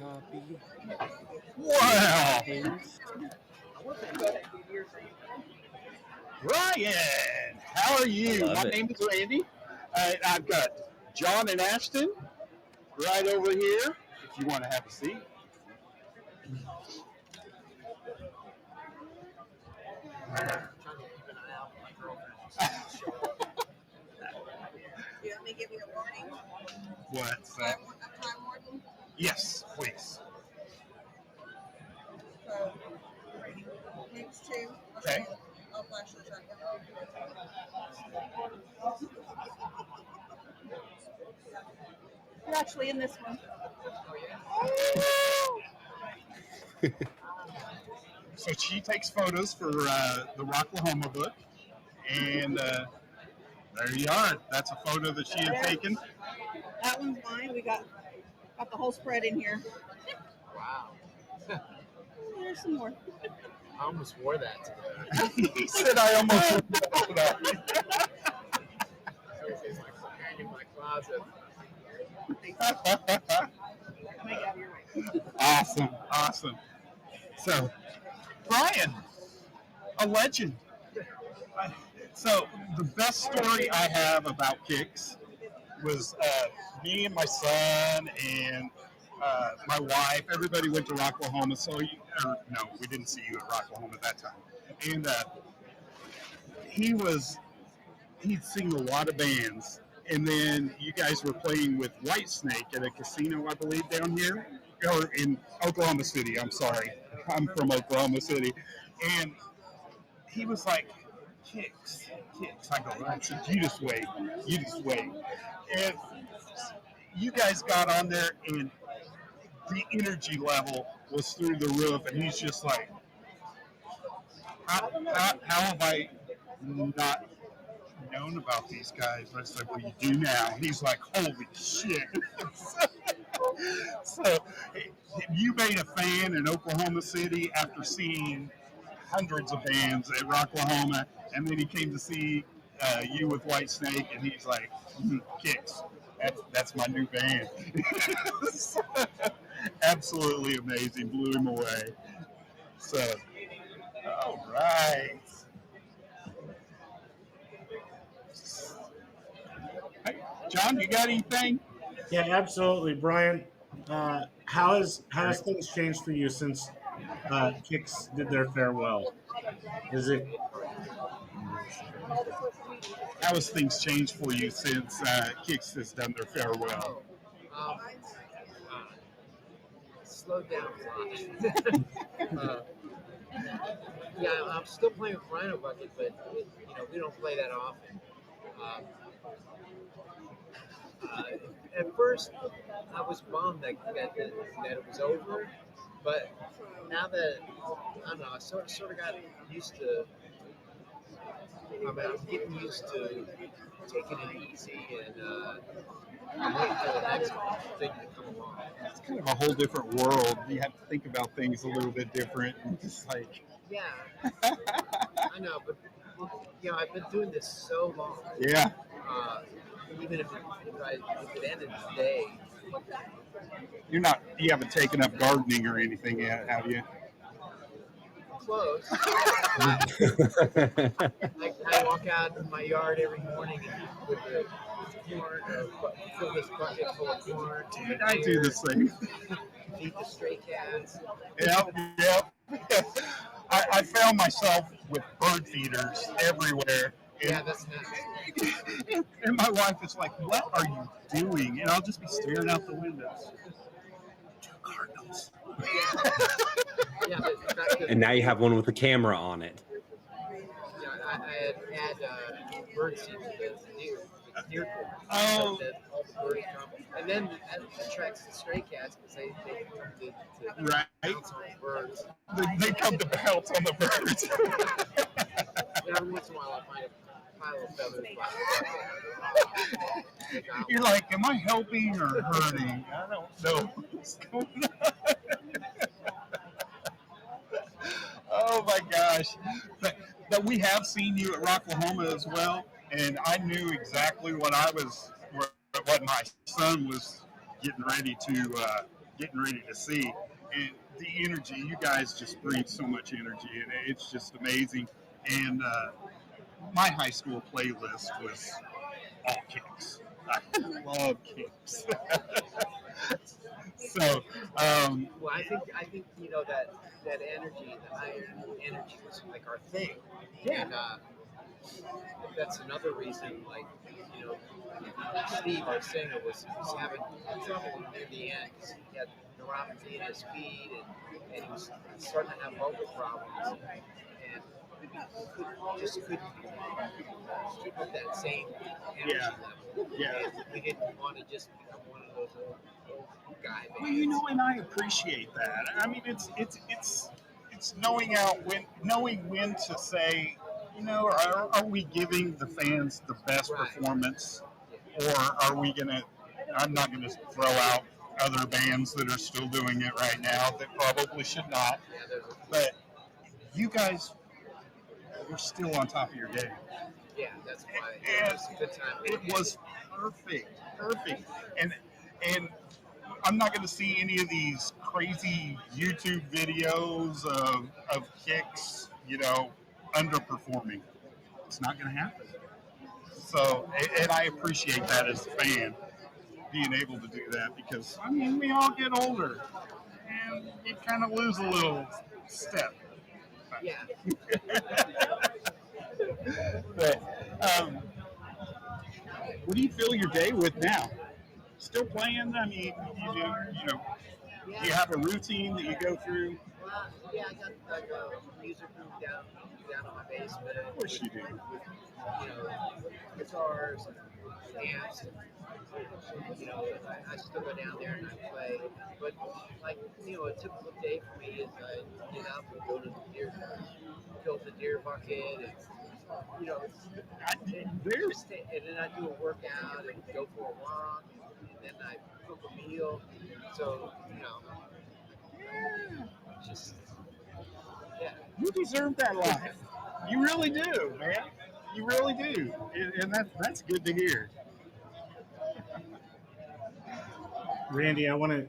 Copy. Wow. Paste. Ryan, how are you? Love My it. name is Randy. I've got John and Ashton right over here. If you want to have a seat. You want me to give you a warning? What's that? A time warning? Yes, please. So, takes two. Okay. I'll flash the shotgun. You're actually in this one. So she takes photos for the Rocklahoma book, and there you are. That's a photo that she had taken. That one's mine. We got the whole spread in here. Wow. There's some more. I almost wore that today. He said I almost wore that. It's like hanging in my closet. Make out your way. Awesome. So, Brian, a legend. So, the best story I have about Kicks was me and my son and my wife. Everybody went to Rocklahoma. So, no, we didn't see you at Rocklahoma at that time. And he'd seen a lot of bands. And then you guys were playing with Whitesnake at a casino, I believe, down here, or in Oklahoma City. I'm sorry, I'm from Oklahoma City, and he was like, "Kicks." I go, "Right." So you just wait. And you guys got on there, and the energy level was through the roof, and he's just like, "How have I not known about these guys?" I said, "Well, you do now." He's like, "Holy shit." So you made a fan in Oklahoma City after seeing hundreds of bands at Rocklahoma, and then he came to see you with Whitesnake, and he's like, "Kicks, that's my new band." Absolutely amazing, blew him away. So, all right. Hey, John, you got anything? Yeah, absolutely, Brian. How has things changed for you since Kicks did their farewell? Is it How has things changed for you since Kicks has done their farewell? Um, slowed down a lot. Yeah, I'm still playing with Rhino Bucket, but we don't play that often. Um, at first, I was bummed that it was over, but now that I don't know, I sort of got used to. I'm getting used to taking it easy and I'm waiting for the next thing to come along. It's kind of a whole different world. You have to think about things a little bit different. And just like, Yeah, I know, but I've been doing this so long. yeah, Even if it ended today, you haven't taken up gardening or anything yet, have you? close. I walk out in my yard every morning with the corn, or fill this bucket full of corn. Dude, I do the same. Feed the stray cats. Yep. I found myself with bird feeders everywhere. Yeah, that's nice. And my wife is like, "What are you doing?" And I'll just be staring out the windows. Two cardinals. Yeah, but in fact, And now you have one with a camera on it. yeah, I had bird seed to the deer corn. Oh. So that all the birds come. And then that attracts the stray cats because they come to Right. bounce on the birds. They come to bounce on the birds. And every once in a while I find a pile of feathers by the bucket. You're like, "Am I helping or hurting?" I don't know what's going on. Oh my gosh. But we have seen you at Rocklahoma as well, and I knew exactly what my son was getting ready to getting ready to see. And the energy, you guys just bring so much energy, and it's just amazing. And my high school playlist was all Kicks. I love Kicks. So, Well, I think that energy, the higher energy, was like our thing, yeah, and that's another reason. Like, you know, Steve, our singer, was having trouble in the end. 'Cause he had neuropathy in his feet, and he was starting to have vocal problems, and just couldn't keep up that same energy yeah, level. yeah. And we didn't want to just become one of those old guy Well, you bands. know, and I appreciate that. I mean, it's knowing when to say, you know, are we giving the fans the best Right. performance, Yeah. or are we gonna? I'm not gonna throw out other bands that are still doing it right now that probably should not. Yeah, there's a, But you guys were still on top of your game. yeah, that's why it And was a good time. it was perfect. And I'm not going to see any of these crazy YouTube videos of Kicks, you know, underperforming. It's not going to happen. So, and I appreciate that as a fan, being able to do that because, I mean, we all get older and you kind of lose a little step. Yeah, But what do you fill your day with now? Still playing? I mean, you know, do you yeah. have a routine that you go through? Well, yeah, I got like a music room down in my basement. Of course you do. With, guitars and amps. And, I still go down there and I play. But like, a typical day for me is I get up and go to the deer, fill the deer bucket, and you know, There's and then I do a workout and go for a walk, and then I cook a meal. So just yeah, you deserve that life. You really do, man. You really do, and that's good to hear. Randy, I want to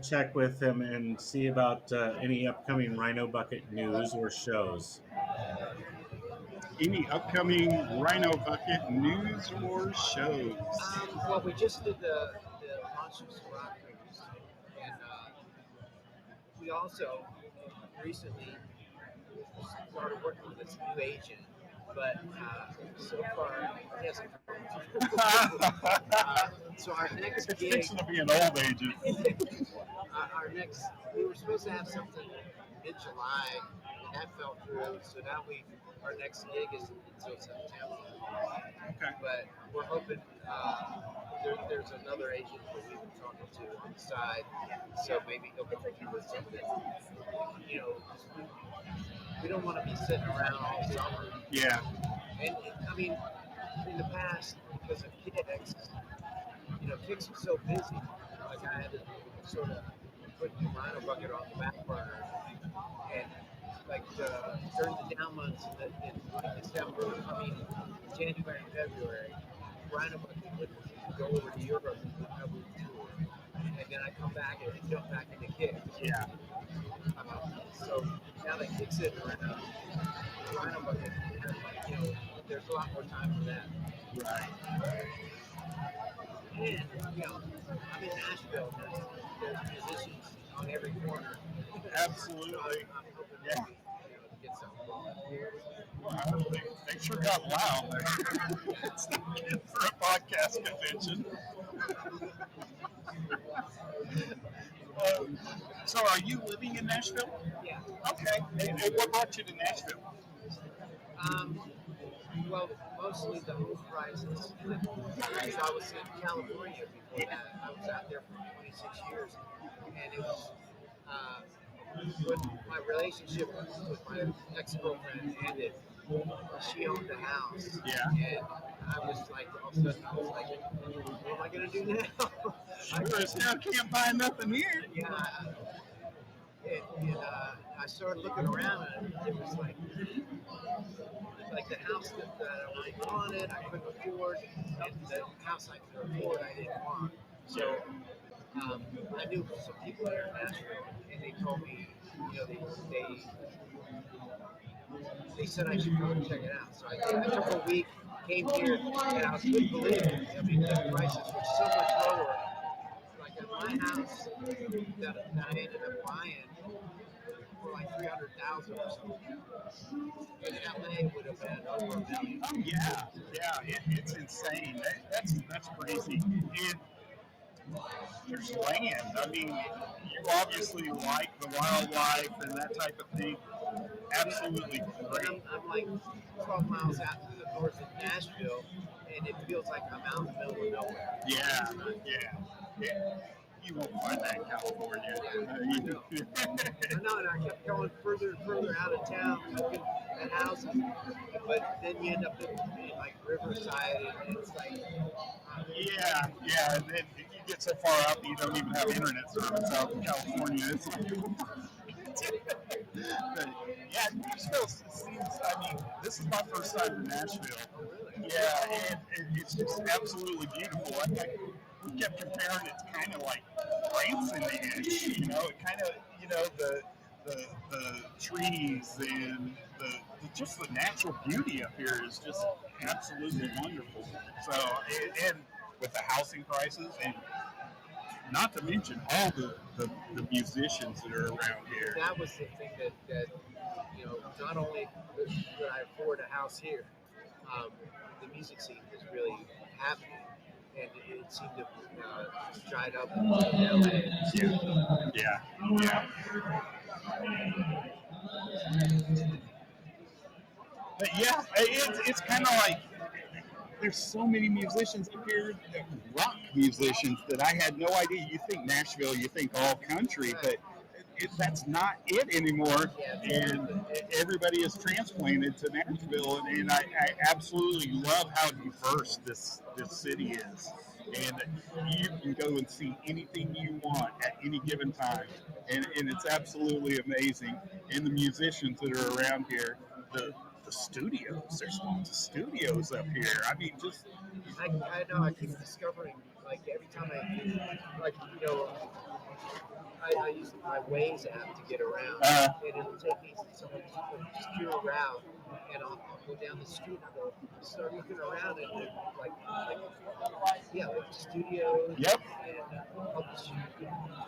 check with him and see about any upcoming Rhino Bucket news or shows. Any upcoming Rhino Bucket news or shows? well, we just did the Monsters Rock cruise, and we also recently started working with this new agent, but so far he hasn't come. So our next It's gig, fixing to be an old agent. our next, we were supposed to have something mid-July, and that fell through. So now our next gig is until September. Okay. But we're hoping there's another agent that we've been talking to on the side, so maybe he'll come through with something. We don't want to be sitting around all summer. Yeah. And I mean, in the past, because of Kicks, Kicks was so busy. Like I had to sort of put the Rhino Bucket on the back burner, and like during the down months in December, January and February, Rhino Bucket would go over to Europe and we would tour, and then I come back and jump back into Kicks. Yeah. So now that Kicks sitting around, Rhino Bucket, there's a lot more time for that. Right. And, I'm in Nashville. There's musicians on every corner. Absolutely. I'm hoping Yeah. to get something going. Wow, they sure got loud there. It's not good for a podcast convention. So, are you living in Nashville? Yeah. Okay. And what brought you to Nashville? Well, mostly the home prices. Because I was in California before that. I was out there for 26 years. And it was when my relationship with my ex-girlfriend ended. She owned a house. Yeah. And I was like, all of a sudden, I was like, what am I going to do now? Sure as hell can't buy nothing here. Yeah. And I started looking around, and it was like the house that I really wanted, I couldn't afford, and the house I could afford, I didn't want. So I knew some people here in Nashville, and they told me, they said I should come and check it out. So I did. I took a week, came here, and I couldn't believe it. I mean, the prices were so much lower. Like at my house that I ended up buying for like 300,000 or something. In LA would have been over a million. Oh yeah, it's insane. That's crazy. And there's land. I mean, you obviously like the wildlife and that type of thing. Absolutely great. I'm like 12 miles out north of Nashville, and it feels like I'm out in the middle of nowhere. Yeah. You won't find that in California. I know, and I kept going further and further out of town, looking at houses, but then you end up in like Riverside, and it's like, yeah. And then you get so far out that you don't even have internet service out in California. It's like, but, yeah, Nashville seems. I mean, this is my first time in Nashville. Yeah, and it's just absolutely beautiful. We kept comparing it to kind of like Branson-ish, it kind of, the trees and just the natural beauty up here is just absolutely wonderful. So, and with the housing prices, and not to mention all the musicians that are around here. That was the thing that not only could I afford a house here, the music scene was really happening. And it seemed to dried up in LA. Yeah. But yeah, it's kind of like there's so many musicians up here, rock musicians, that I had no idea. You think Nashville, you think all country, but that's not it anymore. And everybody is transplanted to Nashville, and I absolutely love how diverse this city is. And you can go and see anything you want at any given time, and it's absolutely amazing. And the musicians that are around here, the studios. There's lots of studios up here. I mean, just I know. I keep discovering, like every time I use my Waze app to get around, and it'll take me some obscure route, and I'll go down the street and I'll start looking around and like studios, yep, and publishing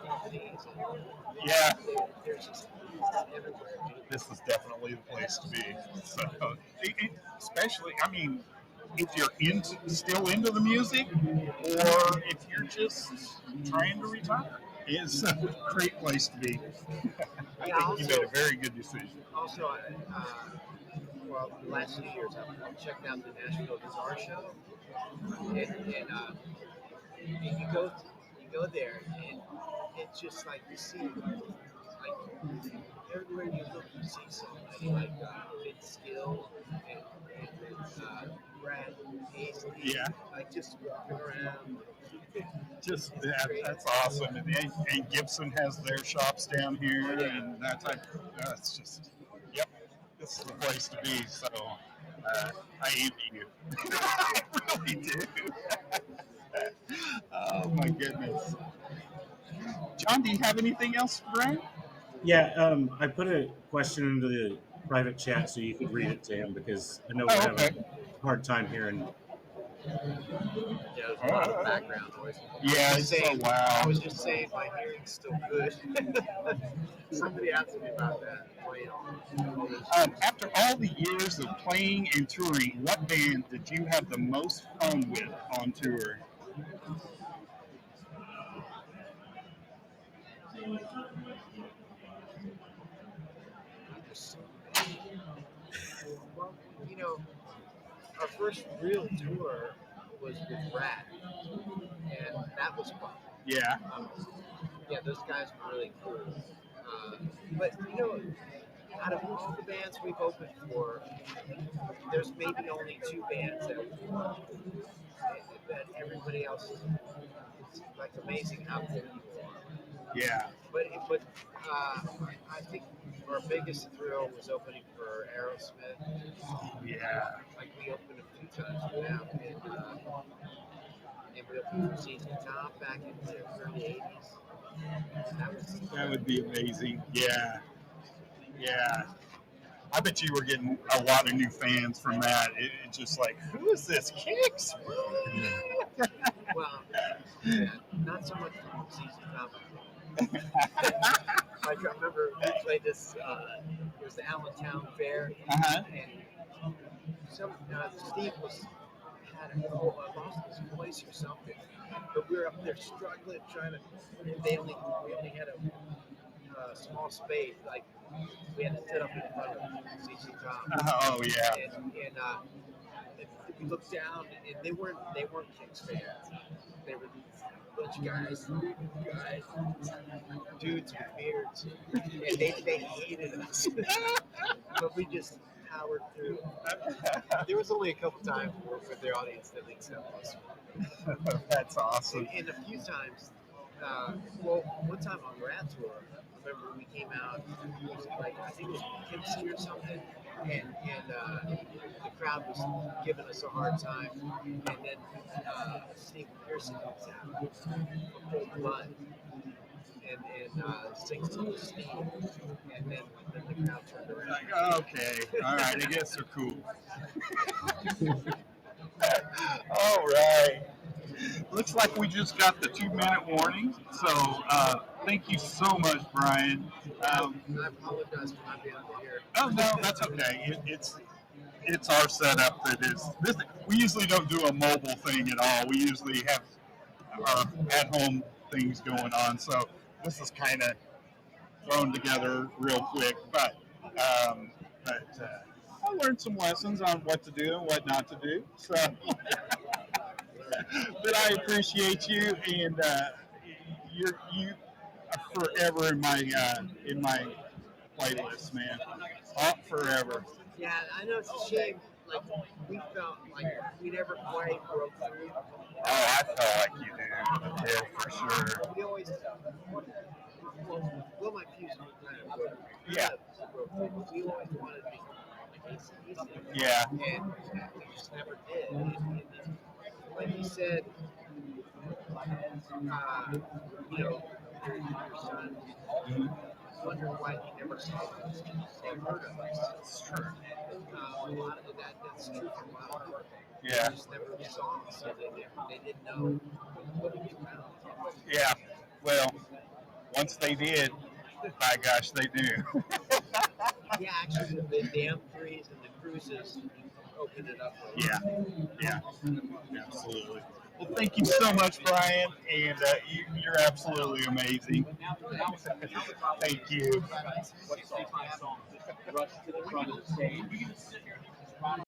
companies, and there's just everywhere. This is definitely the place to be. So, especially, I mean, if you're still into the music, or if you're just trying to retire, it's a great place to be. I think you made a very good decision. Also, the last few years I've checked out the Nashville Guitar Show, and you go there, and it's just like you see, like everywhere you look, you see somebody like Vince Gill and Brad Paisley, like just walking around. Just that's awesome, and Gibson has their shops down here, and that type. It's just, this is the place to be. So I envy you. I really do. Oh my goodness, John, do you have anything else for Brian? Yeah, I put a question into the private chat so you could read it to him, because I know we're having a hard time hearing. Yeah, there's a lot of background noise. Yeah, it's so loud. I was just saying my hearing's still good. Somebody asked me about that. After all the years of playing and touring, what band did you have the most fun with on tour? Well, our first real tour was with Rat, and that was fun. Yeah. Those guys were really cool. But out of all the bands we've opened for, there's maybe only two bands that everybody else is like amazing how good you are. Yeah. But I think our biggest thrill was opening for Aerosmith. Yeah. Like we opened a few times for them, and we opened for ZZ Top back in the early '80s. That would be amazing. Yeah, yeah. I bet you were getting a lot of new fans from that. It's just like, who is this Kicks? Well, yeah, not so much from ZZ Top. I remember we played this. It was the Allentown Fair, Uh-huh. and Steve had lost his voice or something. But we were up there struggling, trying to. We only had a small space. Like we had to sit up in front of ZZ Top. Oh yeah. And we looked down, and they weren't Kicks fans. They were these bunch of guys, dudes with beards, and they hated us. But we just powered through. There was only a couple times where their audience didn't accept us. That's awesome. And a few times, well, one time on Rat Tour, I remember we came out, it was like, I think it was Poughkeepsie or something, and the crowd was giving us a hard time, and then Steve Pearson comes out from Cold Blood and sings to Steve, and then the crowd turned around. Like, okay, all right, I guess they're cool. All right. Looks like we just got the 2-minute warning. So thank you so much, Brian. I apologize for not being able to hear. Oh no, that's okay. It's our setup that is. We usually don't do a mobile thing at all. We usually have our at-home things going on. So this is kind of thrown together real quick, but I learned some lessons on what to do and what not to do. So, but I appreciate you, and you are forever in my playlist, man. Forever. Yeah, I know it's a shame. Like we felt like we never quite broke through. Oh, I felt like you did. Yeah, for sure. We always, well, my fuse kind of broke. Yeah. We always wanted to become like AC/DC. Yeah. And we just never did. And like you said, your son wondering why he never saw us. They heard of us. That's true. A lot of that's true for a lot of people. Yeah. They just never saw us, so they didn't know what we found. Yeah. Well, once they did, by gosh, they knew. Yeah, actually, the M3s and the cruises opened it up. Yeah. Absolutely. Well, thank you so much, Brian, and you're absolutely amazing. Thank you. Rush to the front of the stage.